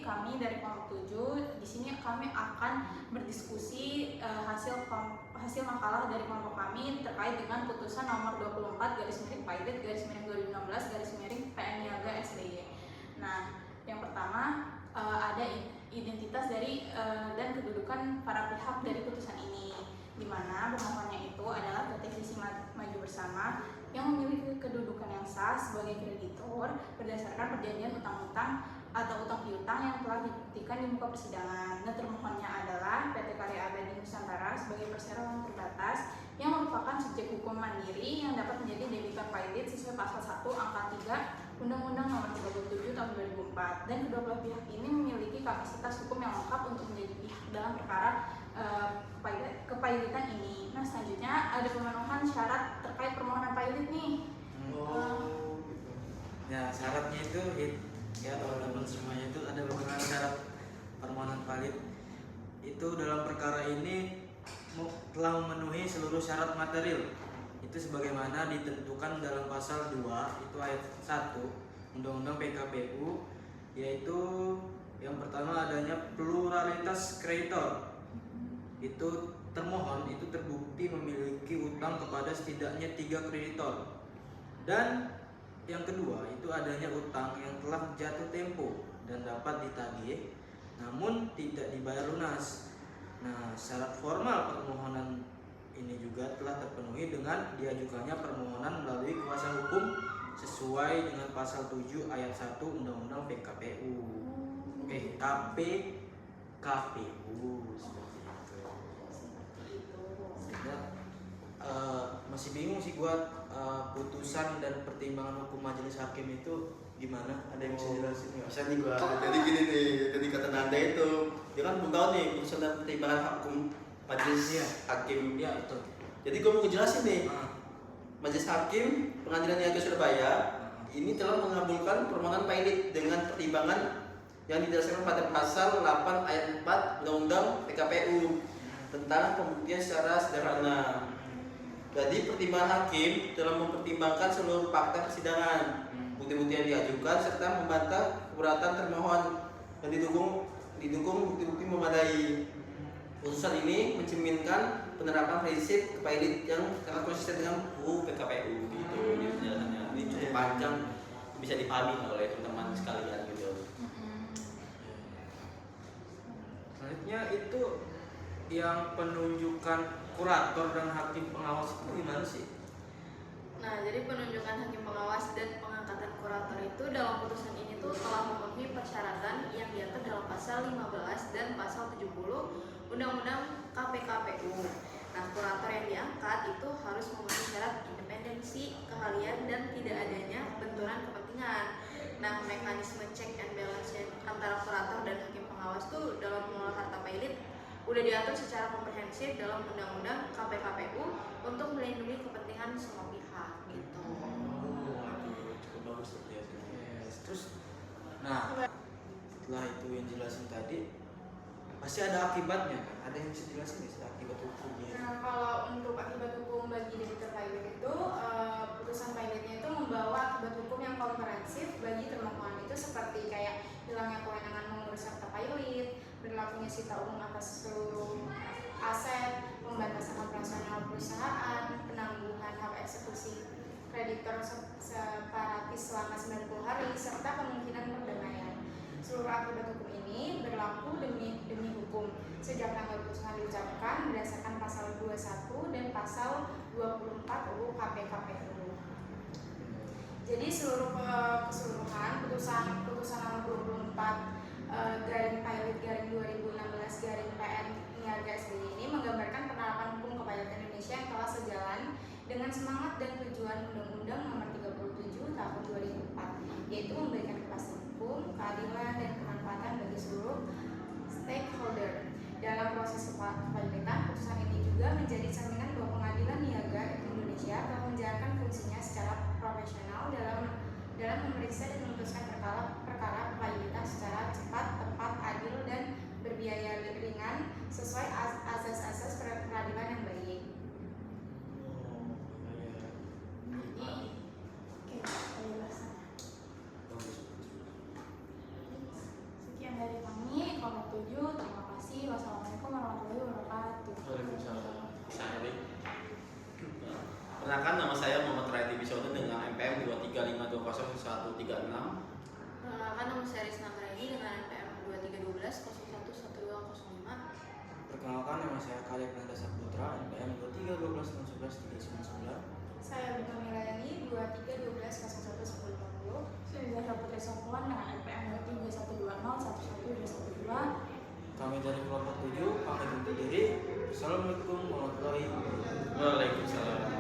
kami dari kelompok 7 di sini kami akan berdiskusi hasil makalah dari kelompok kami terkait dengan putusan nomor 24/PAID/2016/PN Niaga SBY. Nah, yang pertama ada identitas dari dan kedudukan para pihak dari putusan ini, di mana pemohonnya itu adalah PT Visi Maju Bersama yang memiliki kedudukan yang sah sebagai kreditor berdasarkan perjanjian utang-utang atau utang piutang yang telah dibuktikan di muka persidangan. Dan termohonnya adalah PT Karya Abadi Nusantara sebagai perseroan terbatas yang merupakan subjek hukum mandiri yang dapat menjadi debitor PAID sesuai pasal 1 angka 3 Undang-Undang Nomor 37 Tahun 2004. Dan kedua belah pihak ini memiliki kapasitas hukum yang lengkap untuk menjadi pihak dalam perkara kepaiditan ini. Nah, selanjutnya ada pemenuhan syarat terkait permohonan PAID nih. Ya, syaratnya itu ya teman-teman semuanya itu ada beberapa syarat permohonan PAID. Itu dalam perkara ini telah memenuhi seluruh syarat material. Itu sebagaimana ditentukan dalam pasal 2 itu ayat 1 Undang-Undang PKPU, yaitu yang pertama adanya pluralitas kreditor. Itu termohon itu terbukti memiliki utang kepada setidaknya 3 kreditor. Dan yang kedua itu adanya utang yang telah jatuh tempo dan dapat ditagih namun tidak dibayar lunas. Nah, syarat formal permohonan ini juga telah terpenuhi dengan diajukannya permohonan melalui kuasa hukum sesuai dengan pasal 7 ayat 1 Undang-Undang PKPU. KPU seperti itu. Masih bingung sih gua putusan dan pertimbangan hukum majelis hakim itu gimana? Ada yang bisa jelasin nggak? Bisa nih gua. Jadi gini nih, tadi kata Nanda itu, dia kan belum tahu nih putusan dan pertimbangan hukum majelis hakim. Iya, betul. Jadi gua mau ngejelasin nih. Majelis Hakim Pengadilan Niaga Surabaya ini telah mengabulkan permohonan PAID dengan pertimbangan yang didasarkan pada pasal 8 ayat 4 Undang-Undang PKPU tentang pembuktian secara sederhana. Jadi pertimbangan hakim telah mempertimbangkan seluruh fakta persidangan, bukti-bukti yang diajukan serta membantah keberatan termohon dan didukung bukti-bukti memadai. Putusan ini mencerminkan penerapan prinsip PAID yang sangat konsisten dengan UU PKPU gitu. Ini penjelasannya. Ini cukup panjang, bisa dipahami oleh teman-teman sekalian gitu. Selanjutnya itu yang penunjukan kurator dan hakim pengawas itu gimana sih? Nah, jadi penunjukan hakim pengawas dan pengangkatan kurator itu dalam putusan ini tuh telah memenuhi persyaratan yang diatur dalam pasal 15 dan pasal 70 Undang-Undang KPKPU. Nah, kurator yang diangkat itu harus memenuhi syarat independensi, keahlian, dan tidak adanya benturan kepentingan. Nah, mekanisme check and balance antara kurator dan hakim pengawas tuh dalam mengelola harta PAID udah diatur secara komprehensif dalam Undang-Undang KPKPU untuk melindungi kepentingan semua pihak gitu. Cukup bagus tuh ya. Terus, nah setelah itu yang jelasin tadi pasti ada akibatnya kan? Ada yang bisa jelasin nggak sih akibat hukumnya? Nah, kalau untuk akibat hukum bagi debitur PAID itu, putusan PAID-nya itu membawa akibat hukum yang komprehensif bagi termohon itu seperti kayak hilangnya kewenangan mengurus harta PAID, berlakunya sita umum atas seluruh aset, pembatasan operasional perusahaan, penangguhan hak eksekusi kreditor separatis selama 90 hari, serta kemungkinan perdamaian. Seluruh akibat hukum ini berlaku demi hukum sejak tanggal putusan diucapkan berdasarkan pasal 21 dan pasal 24 UU KPKPU. Jadi seluruh keseluruhan putusan nomor 24 garing PAID garing 2016 garing PN Niaga SBY ini menggambarkan penerapan hukum kepaiditan Indonesia yang telah sejalan dengan semangat dan tujuan Undang-Undang Nomor 37 Tahun 2004, yaitu memberikan kepastian hukum, keadilan, dan kemanfaatan bagi seluruh stakeholder. Dalam proses kepaiditan, putusan ini juga menjadi cerminan bahwa Pengadilan Niaga Indonesia telah menjalankan fungsinya secara profesional dalam memeriksa dan memutuskan perkara kepaiditan secara cepat, tepat, adil, dan berbiaya ringan sesuai asas-asas peradilan yang baik. Oke, penjelasannya. Sekian dari Waalaikumsalam. Assalamualaikum. Perkenalkan, nama saya Muhammad Rayati Bisono dengan MPM 235201136. Perkenalkan, nama saya Rizna Mareni dengan NPM 2312011205. Perkenalkan, nama saya Khalid Nanda Saputra, NPM 2312111399. Saya Bunda Milayani 2312011040. Saya Zahra Putri Sofuan dengan NPM 2312011212. Kami dari kelompok 7 pamit undur diri. Assalamualaikum warahmatullahi wabarakatuh. Waalaikumsalam.